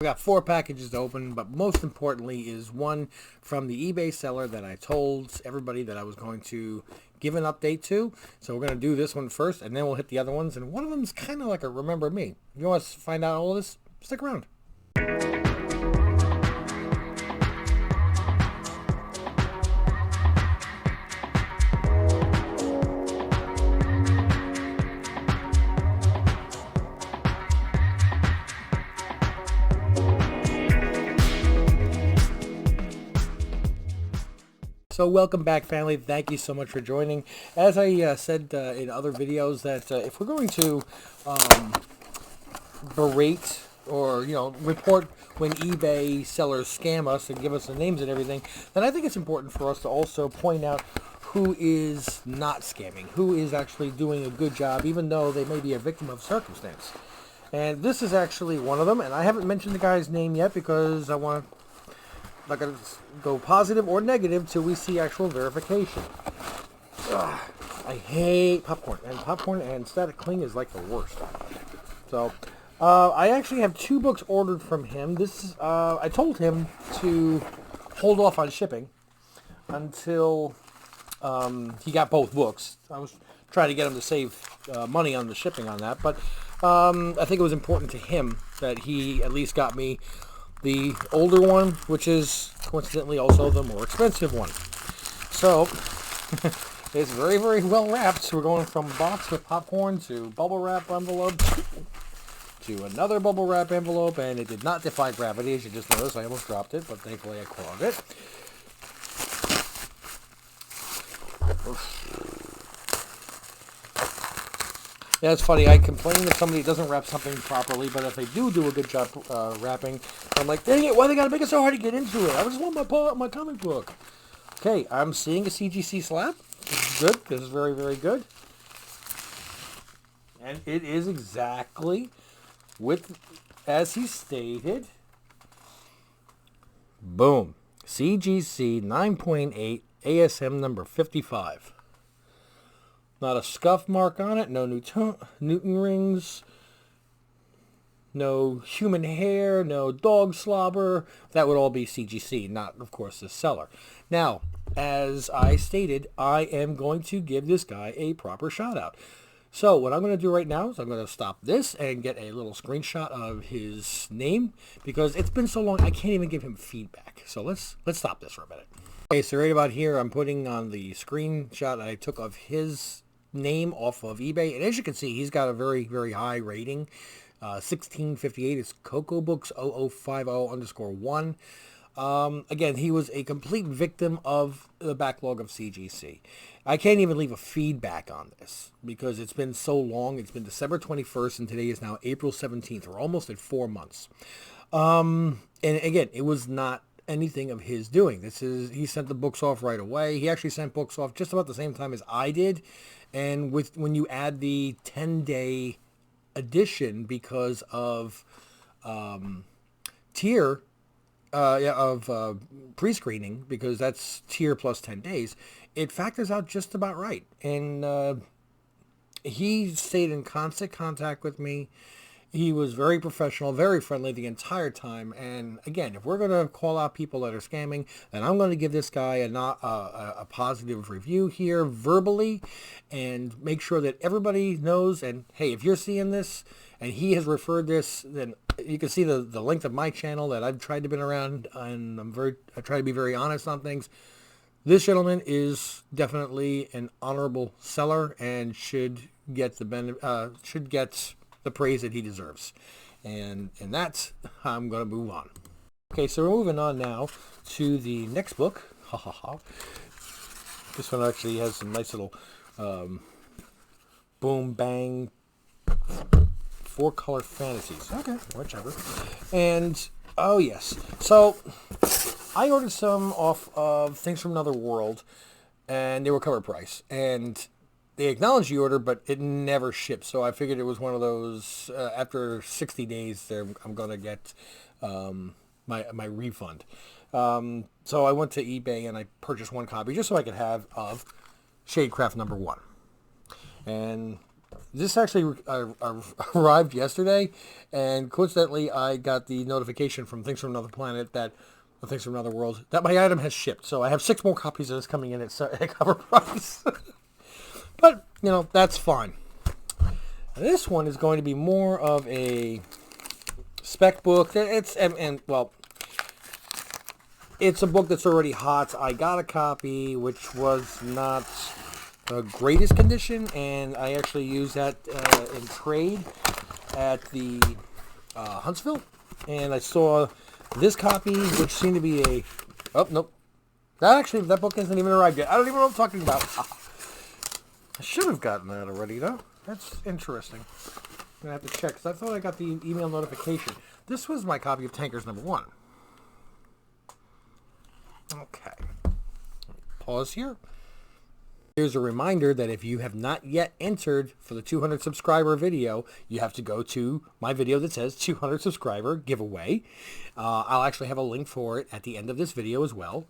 We got 4 packages to open, but most importantly is one from the eBay seller that I told everybody that I was going to give an update to. So we're going to do this one first, and then we'll hit the other ones. And one of them is kind of like a remember me. If you want to find out all of this, stick around. So welcome back, family. Thank you so much for joining. As I said in other videos, that if we're going to berate or report when eBay sellers scam us and give us the names and everything, then I think it's important for us to also point out who is not scamming, who is actually doing a good job, even though they may be a victim of circumstance. And this is actually one of them, and I haven't mentioned the guy's name yet because I want to not going to go positive or negative till we see actual verification. Ugh, I hate popcorn and static cling is like the worst. So I actually have 2 books ordered from him. This I told him to hold off on shipping until he got both books. I was trying to get him to save money on the shipping on that, but I think it was important to him that he at least got me the older one, which is coincidentally also the more expensive one. So it's very, very well wrapped. So we're going from box with popcorn to bubble wrap envelope to another bubble wrap envelope, and it did not defy gravity, as you just noticed. I almost dropped it, but thankfully I caught it. Yeah, it's funny. I complain if somebody doesn't wrap something properly, but if they do a good job wrapping, I'm like, dang it, why they gotta make it so hard to get into it? I just want my comic book. Okay, I'm seeing a CGC slab. This is good. This is very, very good. And it is exactly as he stated. Boom. CGC 9.8 ASM number 55. Not a scuff mark on it, no Newton rings, no human hair, no dog slobber. That would all be CGC, not, of course, the seller. Now, as I stated, I am going to give this guy a proper shout out. So what I'm going to do right now is I'm going to stop this and get a little screenshot of his name, because it's been so long I can't even give him feedback. So let's stop this for a minute. Okay, so right about here I'm putting on the screenshot I took of his name off of eBay, and as you can see, he's got a very, very high rating. 1658 is CocoBooks 0050_1. Again, he was a complete victim of the backlog of CGC. I can't even leave a feedback on this because it's been so long. It's been December 21st, and today is now April 17th. We're almost at 4 months. And again, it was not anything of his doing. He sent the books off right away. He actually sent books off just about the same time as I did. And when you add the 10-day addition because of tier pre-screening, because that's tier plus 10 days, it factors out just about right. And he stayed in constant contact with me. He was very professional, very friendly the entire time. And again, if we're going to call out people that are scamming, then I'm going to give this guy a positive review here verbally and make sure that everybody knows. And hey, if you're seeing this and he has referred this, then you can see the length of my channel that I've tried to be around, and I try to be very honest on things. This gentleman is definitely an honorable seller and should get the praise that he deserves. And that's how I'm going to move on. Okay, so we're moving on now to the next book. Ha ha ha. This one actually has some nice little boom bang 4-color fantasies. Okay, whichever. And oh yes, so I ordered some off of Things from Another World, and they were cover price, and they acknowledged the order, but it never shipped. So I figured it was one of those, after 60 days, I'm going to get my refund. So I went to eBay and I purchased 1 copy just so I could have of Shadecraft number 1. And This actually arrived yesterday, and coincidentally, I got the notification from Things from Another Planet that, or Things from Another World, that my item has shipped. So I have 6 more copies of this coming in at cover price. But, you know, that's fine. This one is going to be more of a spec book. It's well, it's a book that's already hot. I got a copy, which was not the greatest condition, and I actually used that in trade at the Huntsville, and I saw this copy, which seemed to be a... Oh, nope. That book hasn't even arrived yet. I don't even know what I'm talking about. I should have gotten that already, though. That's interesting. I'm going to have to check, because I thought I got the email notification. This was my copy of Tankers #1. Okay. Pause here. Here's a reminder that if you have not yet entered for the 200 subscriber video, you have to go to my video that says 200 subscriber giveaway. I'll actually have a link for it at the end of this video as well.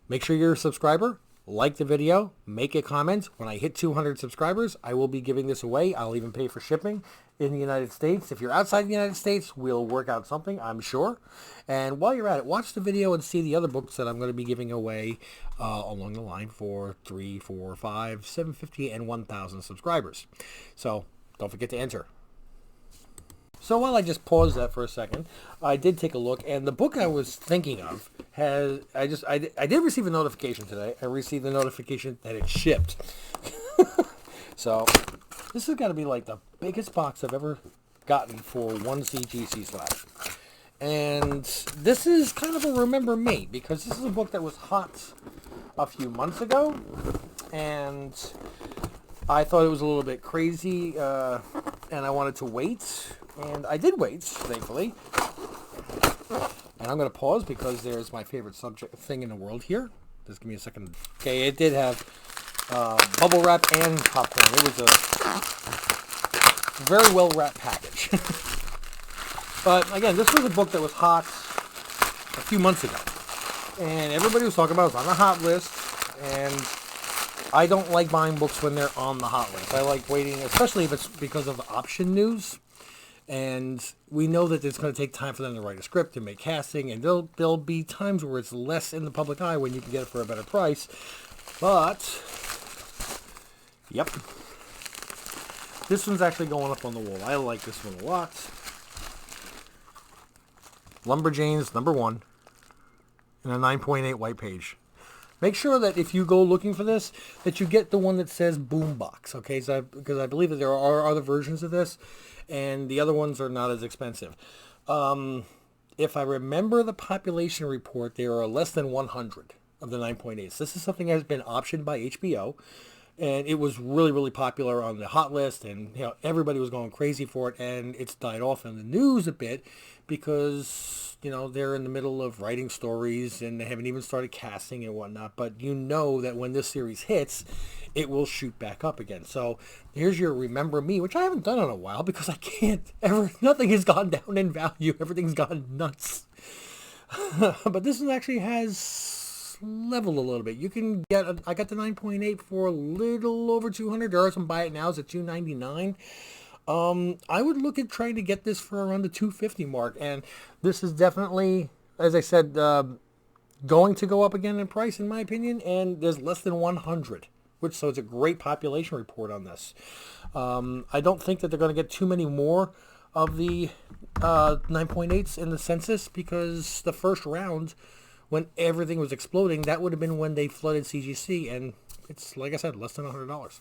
Make sure you're a subscriber. Like the video, make a comment. When I hit 200 subscribers, I will be giving this away. I'll even pay for shipping in the United States. If you're outside the United States, we'll work out something, I'm sure. And while you're at it, watch the video and see the other books that I'm going to be giving away along the line for 3, 4, 5, 750, and 1,000 subscribers. So don't forget to enter. So while I just paused that for a second, I did take a look, and the book I was thinking of has, I did receive a notification today. I received the notification that it shipped. So this has got to be like the biggest box I've ever gotten for one CGC slab. And this is kind of a remember me, because this is a book that was hot a few months ago, and I thought it was a little bit crazy, and I wanted to wait. And I did wait, thankfully. And I'm going to pause because there's my favorite subject thing in the world here. Just give me a second. Okay, it did have bubble wrap and popcorn. It was a very well wrapped package. But again, this was a book that was hot a few months ago. And everybody was talking about it. It was on the hot list. And I don't like buying books when they're on the hot list. I like waiting, especially if it's because of option news. And we know that it's going to take time for them to write a script and make casting, and there'll be times where it's less in the public eye when you can get it for a better price. But, yep. This one's actually going up on the wall. I like this one a lot. Lumberjanes #1 in a 9.8 white page. Make sure that if you go looking for this, that you get the one that says Boombox, okay? Because I believe that there are other versions of this, and the other ones are not as expensive. If I remember the population report, there are less than 100 of the 9.8s. This is something that has been optioned by HBO, and it was really, really popular on the hot list, and you know everybody was going crazy for it, and it's died off in the news a bit because, you know, they're in the middle of writing stories, and they haven't even started casting and whatnot, but you know that when this series hits, it will shoot back up again. So here's your Remember Me, which I haven't done in a while because I can't ever, nothing has gone down in value. Everything's gone nuts. But this one actually has leveled a little bit. You can get, I got the 9.8 for a little over 200. There are some buy it nows at $299. I would look at trying to get this for around the 250 mark. And this is definitely, as I said, going to go up again in price, in my opinion. And there's less than 100. So it's a great population report on this. I don't think that they're going to get too many more of the 9.8s in the census, because the first round, when everything was exploding, that would have been when they flooded CGC, and it's, like I said, less than $100.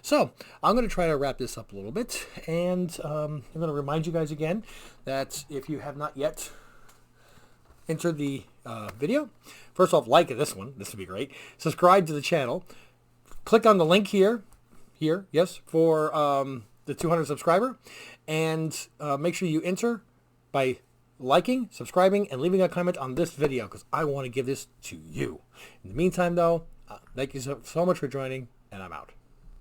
So I'm going to try to wrap this up a little bit, and I'm going to remind you guys again that if you have not yet entered the video, first off, like this one. This would be great. Subscribe to the channel. Click on the link here, yes, for the 200 subscriber, and make sure you enter by liking, subscribing, and leaving a comment on this video, because I want to give this to you. In the meantime, though, thank you so much for joining, and I'm out.